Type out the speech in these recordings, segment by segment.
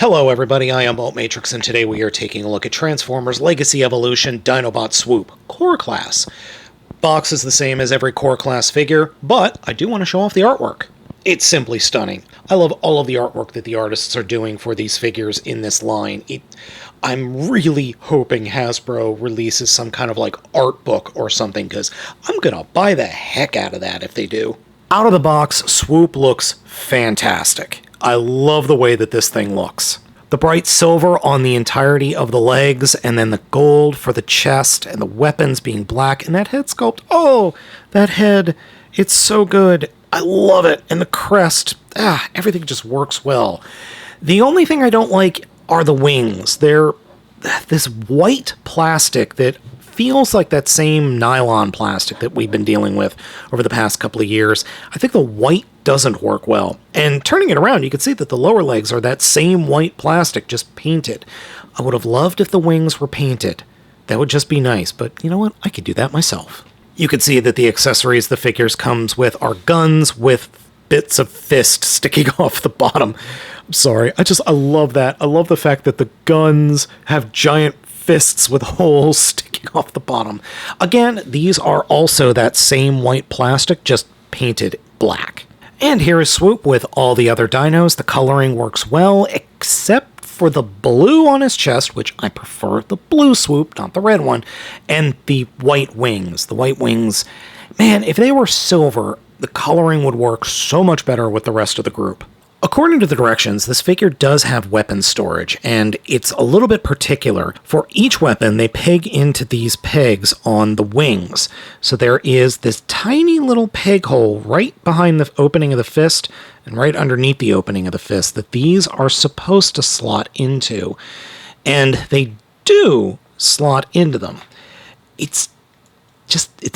Hello everybody, I am Baltmatrix, and today we are taking a look at Transformers Legacy Evolution Dinobot Swoop Core Class. Box is the same as every Core Class figure, but I do want to show off the artwork. It's simply stunning. I love all of the artwork that the artists are doing for these figures in this line. I'm really hoping Hasbro releases some kind of art book or something, because I'm gonna buy the heck out of that if they do. Out of the box, Swoop looks fantastic. I love the way that this thing looks. The bright silver on the entirety of the legs, and then the gold for the chest, and the weapons being black, and that head sculpt. Oh, that head. It's so good. I love it. And the crest. Everything just works well. The only thing I don't like are the wings. They're this white plastic that feels like that same nylon plastic that we've been dealing with over the past couple of years. I think the white doesn't work well. And turning it around, you can see that the lower legs are that same white plastic, just painted. I would have loved if the wings were painted. That would just be nice, but you know what? I could do that myself. You can see that the accessories the figures comes with are guns with bits of fist sticking off the bottom. I'm sorry, I love that. I love the fact that the guns have giant fists with holes sticking off the bottom. Again, these are also that same white plastic, just painted black. And here is Swoop with all the other dinos. The coloring works well, except for the blue on his chest, which I prefer the blue Swoop, not the red one, and the white wings. The white wings, man, if they were silver, the coloring would work so much better with the rest of the group. According to the directions, this figure does have weapon storage, and it's a little bit particular. For each weapon, they peg into these pegs on the wings. So there is this tiny little peg hole right behind the opening of the fist and right underneath the opening of the fist that these are supposed to slot into. And they do slot into them. It's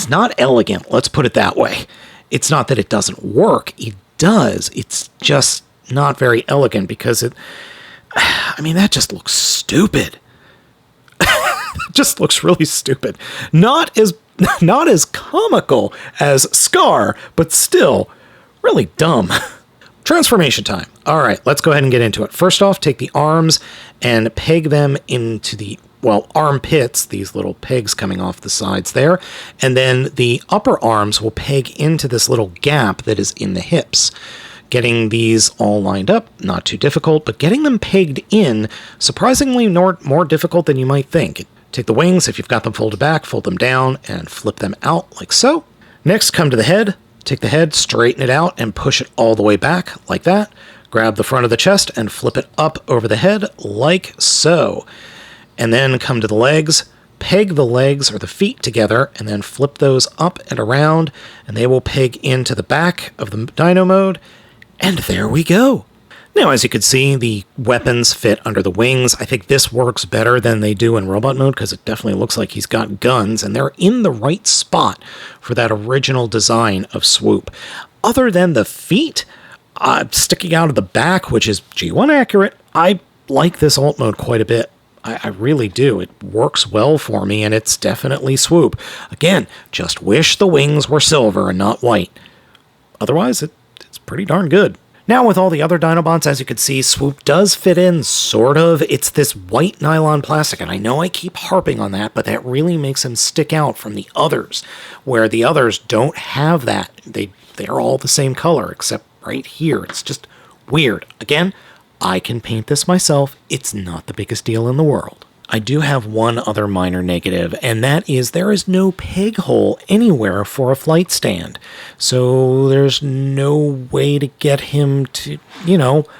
not elegant, let's put it that way. It's not that it doesn't work, it does. It's just not very elegant because that just looks stupid. It just looks really stupid. Not as comical as Scar, but still really dumb. Transformation time. All right, let's go ahead and get into it. First off, take the arms and peg them into the armpits, these little pegs coming off the sides there, and then the upper arms will peg into this little gap that is in the hips. Getting these all lined up, not too difficult, but getting them pegged in, surprisingly more difficult than you might think. Take the wings, if you've got them folded back, fold them down, and flip them out like so. Next, come to the head. Take the head, straighten it out, and push it all the way back, like that. Grab the front of the chest and flip it up over the head, like so. And then come to the legs, peg the legs or the feet together, and then flip those up and around, and they will peg into the back of the dino mode. And there we go. Now, as you can see, the weapons fit under the wings. I think this works better than they do in robot mode because it definitely looks like he's got guns, and they're in the right spot for that original design of Swoop. Other than the feet sticking out of the back, which is G1 accurate, I like this alt mode quite a bit. I really do. It works well for me, and it's definitely Swoop. Again, just wish the wings were silver and not white. Otherwise, it's pretty darn good. Now, with all the other Dinobots, as you can see, Swoop does fit in, sort of. It's this white nylon plastic, and I know I keep harping on that, but that really makes him stick out from the others, where the others don't have that. They're all the same color, except right here. It's just weird. Again, I can paint this myself. It's not the biggest deal in the world. I do have one other minor negative, and that is there is no peg hole anywhere for a flight stand. So there's no way to get him to,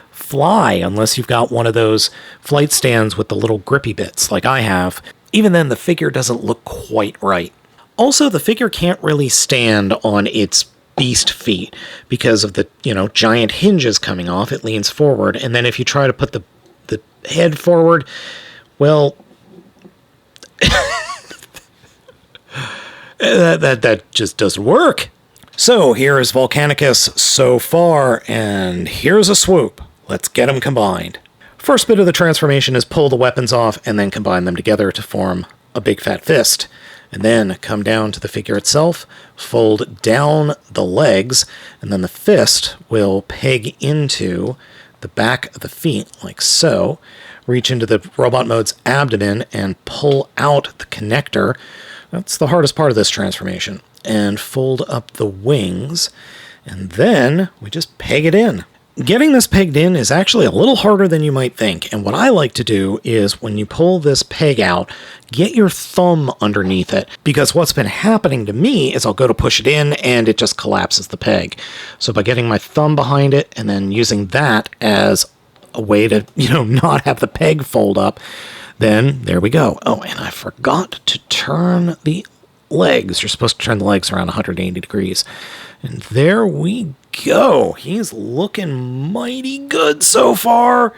fly unless you've got one of those flight stands with the little grippy bits like I have. Even then, the figure doesn't look quite right. Also, the figure can't really stand on its beast feet because of the, giant hinges coming off. It leans forward, and then if you try to put the head forward, well, that just doesn't work. So here is Volcanicus so far, and here's a Swoop. Let's get them combined. First bit of the transformation is pull the weapons off and then combine them together to form a big fat fist. And then come down to the figure itself, fold down the legs, and then the fist will peg into the back of the feet, like so, reach into the robot mode's abdomen and pull out the connector. That's the hardest part of this transformation. And fold up the wings, and then we just peg it in. Getting this pegged in is actually a little harder than you might think, and what I like to do is when you pull this peg out, get your thumb underneath it, because what's been happening to me is I'll go to push it in and it just collapses the peg. So by getting my thumb behind it and then using that as a way to, not have the peg fold up, then there we go. Oh, and I forgot to turn the legs. You're supposed to turn the legs around 180 degrees. And there we go. He's looking mighty good so far.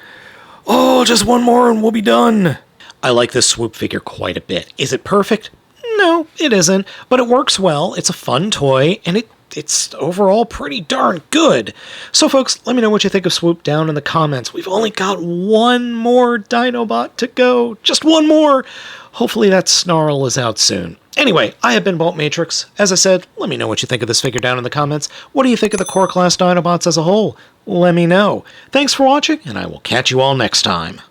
Oh, just one more and we'll be done. I like this Swoop figure quite a bit. Is it perfect? No, it isn't. But it works well. It's a fun toy, and it's overall pretty darn good. So folks, let me know what you think of Swoop down in the comments. We've only got one more Dinobot to go. Just one more. Hopefully that snarl is out soon. Anyway, I have been Baltmatrix. As I said, let me know what you think of this figure down in the comments. What do you think of the Core Class Dinobots as a whole? Let me know. Thanks for watching, and I will catch you all next time.